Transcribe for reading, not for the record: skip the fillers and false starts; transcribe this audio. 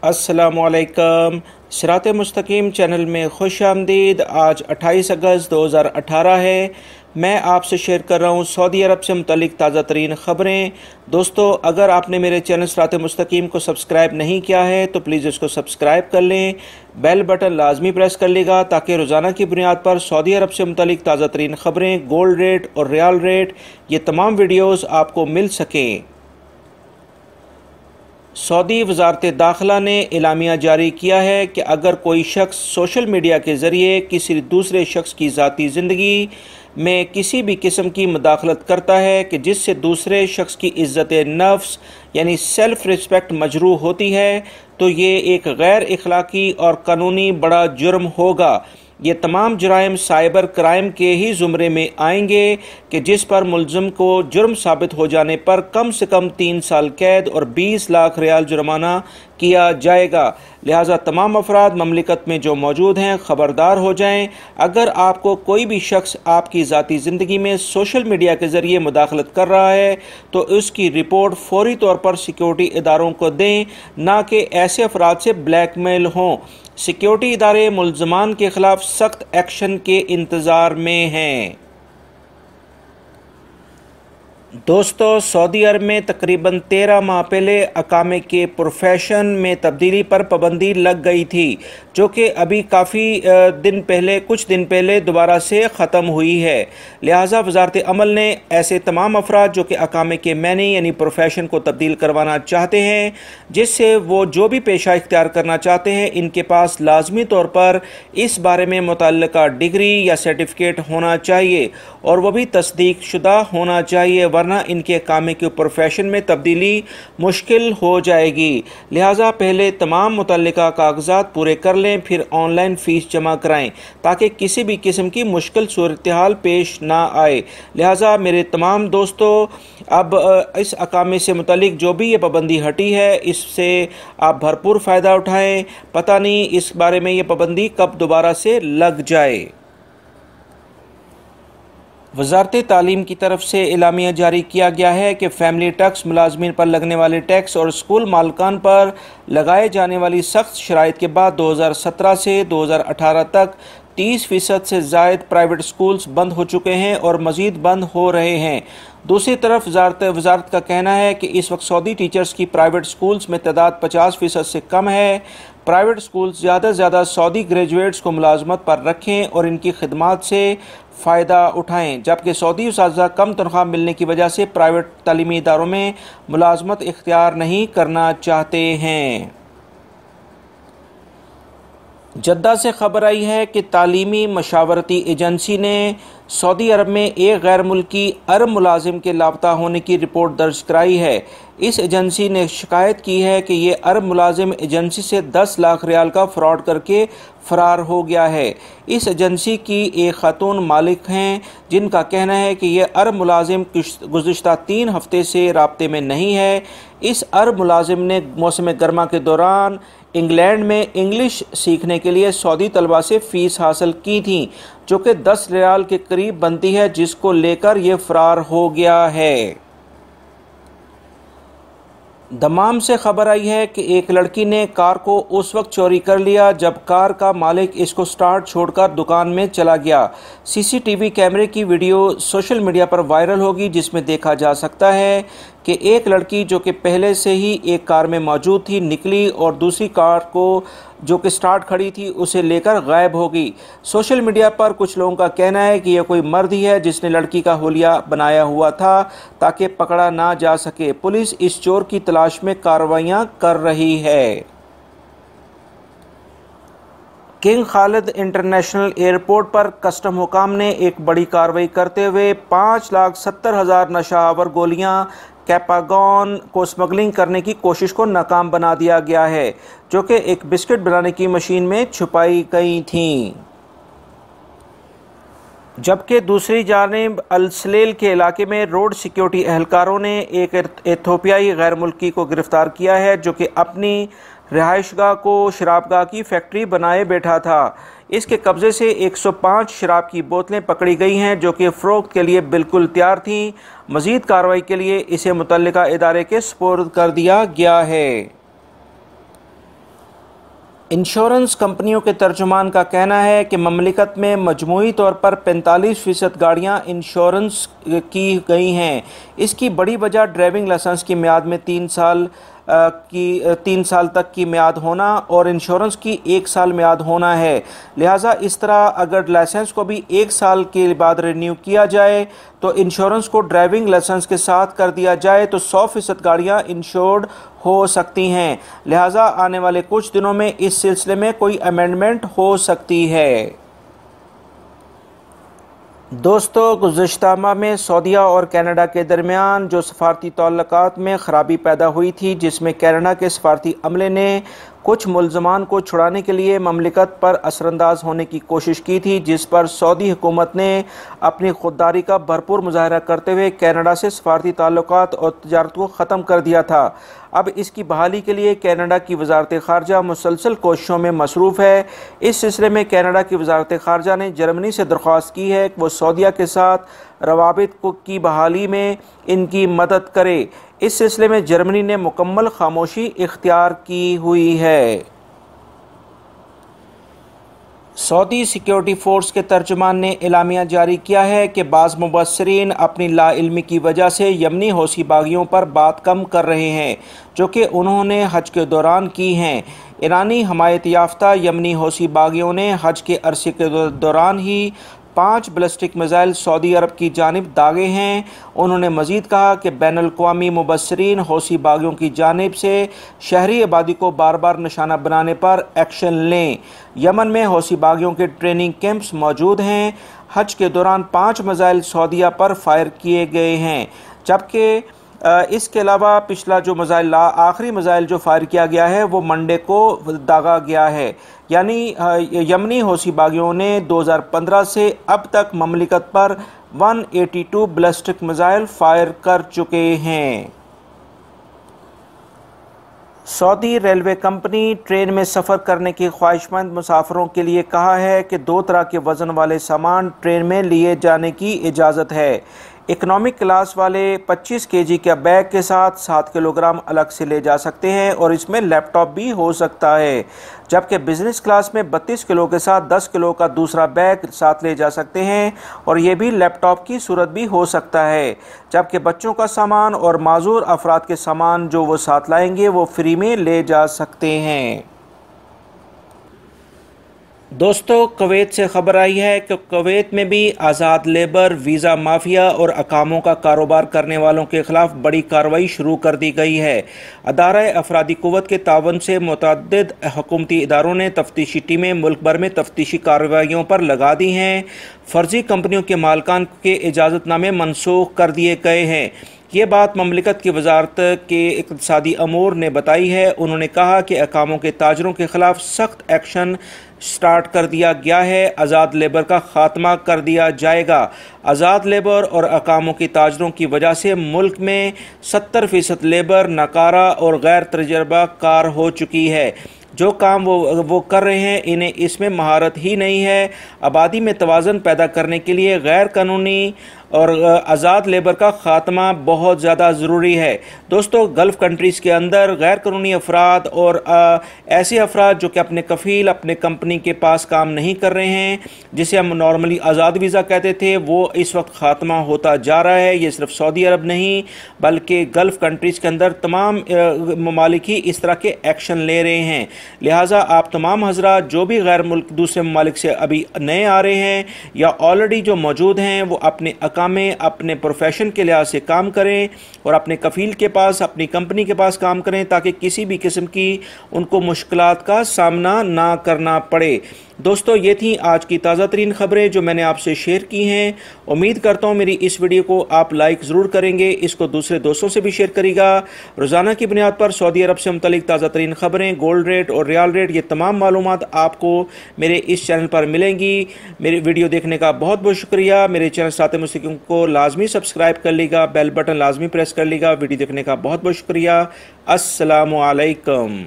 अस्सलामुअलैकुम। सिरात मुस्तकीम चैनल में खुश आमदीद। आज 28 अगस्त 2018 है। मैं आपसे शेयर कर रहा हूँ सऊदी अरब से मुतल्लिक ताज़ा तरीन ख़बरें। दोस्तों, अगर आपने मेरे चैनल सिरात मुस्तकीम को सब्सक्राइब नहीं किया है तो प्लीज़ इसको सब्सक्राइब कर लें। बेल बटन लाजमी प्रेस कर लेगा ताकि रोज़ाना की बुनियाद पर सऊदी अरब से मुतल्लिक ताज़ा तरीन ख़बरें, गोल्ड रेट और रियाल रेट, ये तमाम वीडियोज़ आपको मिल सकें। सऊदी वज़ारत दाखिला ने एलामिया जारी किया है कि अगर कोई शख्स सोशल मीडिया के ज़रिए किसी दूसरे शख्स की ज़ाती ज़िंदगी में किसी भी किस्म की मुदाखलत करता है कि जिससे दूसरे शख्स की इज़्ज़त नफ्स यानी सेल्फ़ रिस्पेक्ट मजरूह होती है, तो ये एक गैर इखलाकी और कानूनी बड़ा जुर्म होगा। ये तमाम जुराइम साइबर क्राइम के ही ज़ुमरे में आएंगे कि जिस पर मुल्ज़िम को जुर्म साबित हो जाने पर कम से कम 3 साल कैद और 20 लाख रियाल जुर्माना किया जाएगा। लिहाजा तमाम अफराद ममलिकत में जो मौजूद हैं ख़बरदार हो जाएं। अगर आपको कोई भी शख्स आपकी ज़ाती ज़िंदगी में सोशल मीडिया के ज़रिए मुदाखलत कर रहा है तो उसकी रिपोर्ट फ़ौरी तौर पर सिक्योरिटी इदारों को दें, ना कि ऐसे अफराद से ब्लैकमेल हों। सिक्योरिटी इदारे मुल्ज़मान के ख़िलाफ़ सख्त एक्शन के इंतज़ार में हैं। दोस्तों, सऊदी अरब में तकरीबन 13 माह पहले अकामे के प्रोफेशन में तब्दीली पर पाबंदी लग गई थी, जो कि अभी कुछ दिन पहले दोबारा से ख़त्म हुई है। लिहाजा वज़ारत अमल ने ऐसे तमाम अफराद जो कि अकामे के मैनी यानी प्रोफेशन को तब्दील करवाना चाहते हैं, जिससे वो जो भी पेशा इख्तियार करना चाहते हैं, इनके पास लाजमी तौर पर इस बारे में मुतल्लिका डिग्री या सर्टिफिकेट होना चाहिए और वह भी तस्दीक शुदा होना चाहिए, वरना इनके कामे के प्रोफेशन में तब्दीली मुश्किल हो जाएगी। लिहाजा पहले तमाम मुतल्लिका कागजात पूरे कर लें, फिर ऑनलाइन फ़ीस जमा कराएं ताकि किसी भी किस्म की मुश्किल सूरत हाल पेश ना आए। लिहाजा मेरे तमाम दोस्तों, अब इस अकामे से मुतल्लिक जो भी ये पाबंदी हटी है, इससे आप भरपूर फ़ायदा उठाएँ। पता नहीं इस बारे में ये पाबंदी कब दोबारा से लग जाए। वज़ारत तालीम की तरफ से एलामिया जारी किया गया है कि फ़ैमिली टैक्स, मुलाजमीन पर लगने वाले टैक्स और स्कूल मालिकान पर लगाए जाने वाली सख्त शराइत के बाद 2017 से 2018 तक 30% से ज़ायद प्राइवेट स्कूल्स बंद हो चुके हैं और मज़ीद बंद हो रहे हैं। दूसरी तरफ वज़ारत का कहना है कि इस वक्त सऊदी टीचर्स की प्राइवेट स्कूल्स में तादाद 50% से कम है। प्राइवेट स्कूल्स ज़्यादा से ज़्यादा सऊदी ग्रेजुएट्स को मुलाजमत पर रखें और इनकी खिदमात से फ़ायदा उठाएं, जबकि सऊदी उस्ताज़ कम तनख्वाह मिलने की वजह से प्राइवेट तालीमी इदारों में मुलाजमत इख्तियार नहीं करना चाहते हैं। जद्दा से खबर आई है कि तालीमी मशावरती एजेंसी ने सऊदी अरब में एक गैर मुल्की अरब मुलाजिम के लापता होने की रिपोर्ट दर्ज कराई है। इस एजेंसी ने शिकायत की है कि ये अरब मुलाजिम एजेंसी से 10 लाख रियाल का फ्रॉड करके फ़रार हो गया है। इस एजेंसी की एक खातून मालिक हैं, जिनका कहना है कि ये अरब मुलाजिम गुज़िश्ता 3 हफ़्ते से राब्ते में नहीं है। इस अरब मुलाजिम ने मौसम गर्मा के दौरान इंग्लैंड में इंग्लिश सीखने के लिए सऊदी तलबा से फ़ीस हासिल की थी, जो कि 10 रियाल के करीब बनती है, जिसको लेकर ये फ़रार हो गया है। दमाम से खबर आई है कि एक लड़की ने कार को उस वक्त चोरी कर लिया जब कार का मालिक इसको स्टार्ट छोड़कर दुकान में चला गया। सीसीटीवी कैमरे की वीडियो सोशल मीडिया पर वायरल होगी, जिसमें देखा जा सकता है कि एक लड़की जो कि पहले से ही एक कार में मौजूद थी निकली और दूसरी कार को जो कि स्टार्ट खड़ी थी उसे लेकर गायब हो गई। सोशल मीडिया पर कुछ लोगों का कहना है कि यह कोई मर्द ही है जिसने लड़की का हुलिया बनाया हुआ था ताकि पकड़ा ना जा सके। पुलिस इस चोर की तलाश में कार्रवाइयां कर रही है। किंग खालिद इंटरनेशनल एयरपोर्ट पर कस्टम हुकाम ने एक बड़ी कार्रवाई करते हुए 5,70,000 नशावर गोलियां कैपागॉन को स्मगलिंग करने की कोशिश को नाकाम बना दिया गया है, जो कि एक बिस्किट बनाने की मशीन में छुपाई गई थीं। जबकि दूसरी जानिब अल-सलेल के इलाके में रोड सिक्योरिटी एहलकारों ने एक एथोपियाई गैर मुल्की को गिरफ़्तार किया है, जो कि अपनी रिहाइशगाह को शराबगाह की फैक्ट्री बनाए बैठा था। इसके कब्ज़े से 105 शराब की बोतलें पकड़ी गई हैं, जो कि फ़रोख्त के लिए बिल्कुल तैयार थीं। मज़ीद कार्रवाई के लिए इसे मुतल्लिका इदारे के सुपुर्द कर दिया गया है। इंश्योरेंस कंपनियों के तर्जुमान का कहना है कि ममलिकत में मजमूई तौर पर 45% गाड़ियाँ इंश्योरेंस की गई हैं। इसकी बड़ी वजह ड्राइविंग लाइसेंस की मियाद में 3 साल तक की मियाद होना और इंश्योरेंस की 1 साल मियाद होना है। लिहाजा इस तरह अगर लाइसेंस को भी 1 साल के बाद रिन्यू किया जाए तो इंश्योरेंस को ड्राइविंग लाइसेंस के साथ कर दिया जाए तो 100% गाड़ियाँ इंश्योर्ड हो सकती हैं। लिहाजा आने वाले कुछ दिनों में इस सिलसिले में कोई अमेंडमेंट हो सकती है। दोस्तों, गुज़िश्ता माह में सऊदीया और कनाडा के दरमियान जो सफारती ताल्लुकात में ख़राबी पैदा हुई थी, जिसमें कनाडा के सफारती अमले ने कुछ मुल्ज़मान को छुड़ाने के लिए ममलिकत पर असरअंदाज होने की कोशिश की थी, जिस पर सऊदी हुकूमत ने अपनी खुददारी का भरपूर मुजाहरा करते हुए कनाडा से सफारती ताल्लुकात और तिजारत को ख़त्म कर दिया था। अब इसकी बहाली के लिए कनाडा की वजारत ख़ारजा मुसलसल कोशिशों में मसरूफ़ है। इस सिलसिले में कनाडा की वजारत ख़ारजा ने जर्मनी से दरख्वास्त की है कि वो सऊदीया के साथ रवाबित की बहाली में इनकी मदद करे। इस सिलसिले में जर्मनी ने मुकम्मल खामोशी इख्तियार की हुई है। सऊदी सिक्योरिटी फोर्स के तर्जुमान ने एलामिया जारी किया है कि बाज़ मुबस्सिरीन अपनी लाइल्मी की वजह से यमनी हौसी बागियों पर बात कम कर रहे हैं, जो कि उन्होंने हज के दौरान की हैं। ईरानी हमायत याफ्ता यमनी हौसी बागियों ने हज के अरसे के दौरान ही 5 बैलिस्टिक मिसाइल सऊदी अरब की जानिब दागे हैं। उन्होंने मज़ीद कहा कि बैनुल-अक़वामी मुबस्सिरीन हौसी बागियों की जानिब से शहरी आबादी को बार बार निशाना बनाने पर एक्शन लें। यमन में हौसी बागियों के ट्रेनिंग कैंप्स मौजूद हैं। हज के दौरान 5 मिसाइल सऊदीया पर फायर किए गए हैं, जबकि इसके अलावा पिछला जो आखिरी मिसाइल जो फायर किया गया है वो मंडे को दागा गया है। यानी यमनी हौसी बागियों ने 2015 से अब तक ममलिकत पर 182 बैलिस्टिक मिसाइल फायर कर चुके हैं। सऊदी रेलवे कंपनी ट्रेन में सफ़र करने की ख्वाहिशमंद मुसाफिरों के लिए कहा है कि 2 तरह के वज़न वाले सामान ट्रेन में लिए जाने की इजाज़त है। इकनॉमिक क्लास वाले 25 केजी के बैग के साथ 7 किलोग्राम अलग से ले जा सकते हैं और इसमें लैपटॉप भी हो सकता है, जबकि बिज़नेस क्लास में 32 किलो के साथ 10 किलो का दूसरा बैग साथ ले जा सकते हैं और ये भी लैपटॉप की सूरत भी हो सकता है। जबकि बच्चों का सामान और माजूर अफराद के सामान जो वो साथ लाएंगे वो फ्री में ले जा सकते हैं। दोस्तों, कुवैत से खबर आई है कि कुवैत में भी आज़ाद लेबर, वीज़ा माफिया और अकामों का कारोबार करने वालों के खिलाफ बड़ी कार्रवाई शुरू कर दी गई है। अदारा अफरादी क़ुव्वत के तावन से मुतअद्दिद हुकूमती इदारों ने तफ्तीशी टीमें मुल्क भर में तफ्तीशी कार्रवाइयों पर लगा दी हैं। फ़र्जी कंपनियों के मालिकान के इजाज़तनामे मनसूख कर दिए गए हैं। ये बात ममलिकत की वजारत के इक़्तिसादी अमूर ने बताई है। उन्होंने कहा कि अकामों के ताजरों के खिलाफ सख्त एक्शन स्टार्ट कर दिया गया है। आज़ाद लेबर का खात्मा कर दिया जाएगा। आज़ाद लेबर और अकामों की ताजरों की वजह से मुल्क में 70% लेबर नाकारा और गैर तजुर्बा कार हो चुकी है। जो काम वो कर रहे हैं इन्हें इसमें महारत ही नहीं है। आबादी में तवाज़न पैदा करने के लिए गैर कानूनी और आज़ाद लेबर का ख़ात्मा बहुत ज़्यादा ज़रूरी है। दोस्तों, गल्फ़ कंट्रीज़ के अंदर गैर कानूनी अफराद और ऐसे अफराद जो कि अपने कफ़ील अपने कंपनी के पास काम नहीं कर रहे हैं, जिसे हम नॉर्मली आज़ाद वीज़ा कहते थे, वो इस वक्त ख़ात्मा होता जा रहा है। ये सिर्फ सऊदी अरब नहीं बल्कि गल्फ़ कंट्रीज़ के अंदर तमाम ममालिक ही इस तरह के एक्शन ले रहे हैं। लिहाजा आप तमाम हज़रात जो भी गैर मुल्क दूसरे ममालिक से अभी नए आ रहे हैं या ऑलरेडी जो मौजूद हैं, वो अपने अपने प्रोफेशन के लिहाज से काम करें और अपने कफ़ील के पास अपनी कंपनी के पास काम करें, ताकि किसी भी किस्म की उनको मुश्किलात का सामना ना करना पड़े। दोस्तों, ये थी आज की ताज़ा तरीन ख़बरें जो मैंने आपसे शेयर की हैं। उम्मीद करता हूँ मेरी इस वीडियो को आप लाइक ज़रूर करेंगे, इसको दूसरे दोस्तों से भी शेयर करिएगा। रोज़ाना की बुनियाद पर सऊदी अरब से मुतल्लिक ताज़ा तरीन ख़बरें, गोल्ड रेट और रियाल रेट, ये तमाम मालूमात आपको मेरे इस चैनल पर मिलेंगी। मेरी वीडियो देखने का बहुत बहुत शुक्रिया। मेरे चैनल साते मुस्तकीम को लाजमी सब्सक्राइब कर लीजिएगा, बेल बटन लाजमी प्रेस कर लीजिएगा। वीडियो देखने का बहुत बहुत शुक्रिया। अस्सलामु अलैकुम।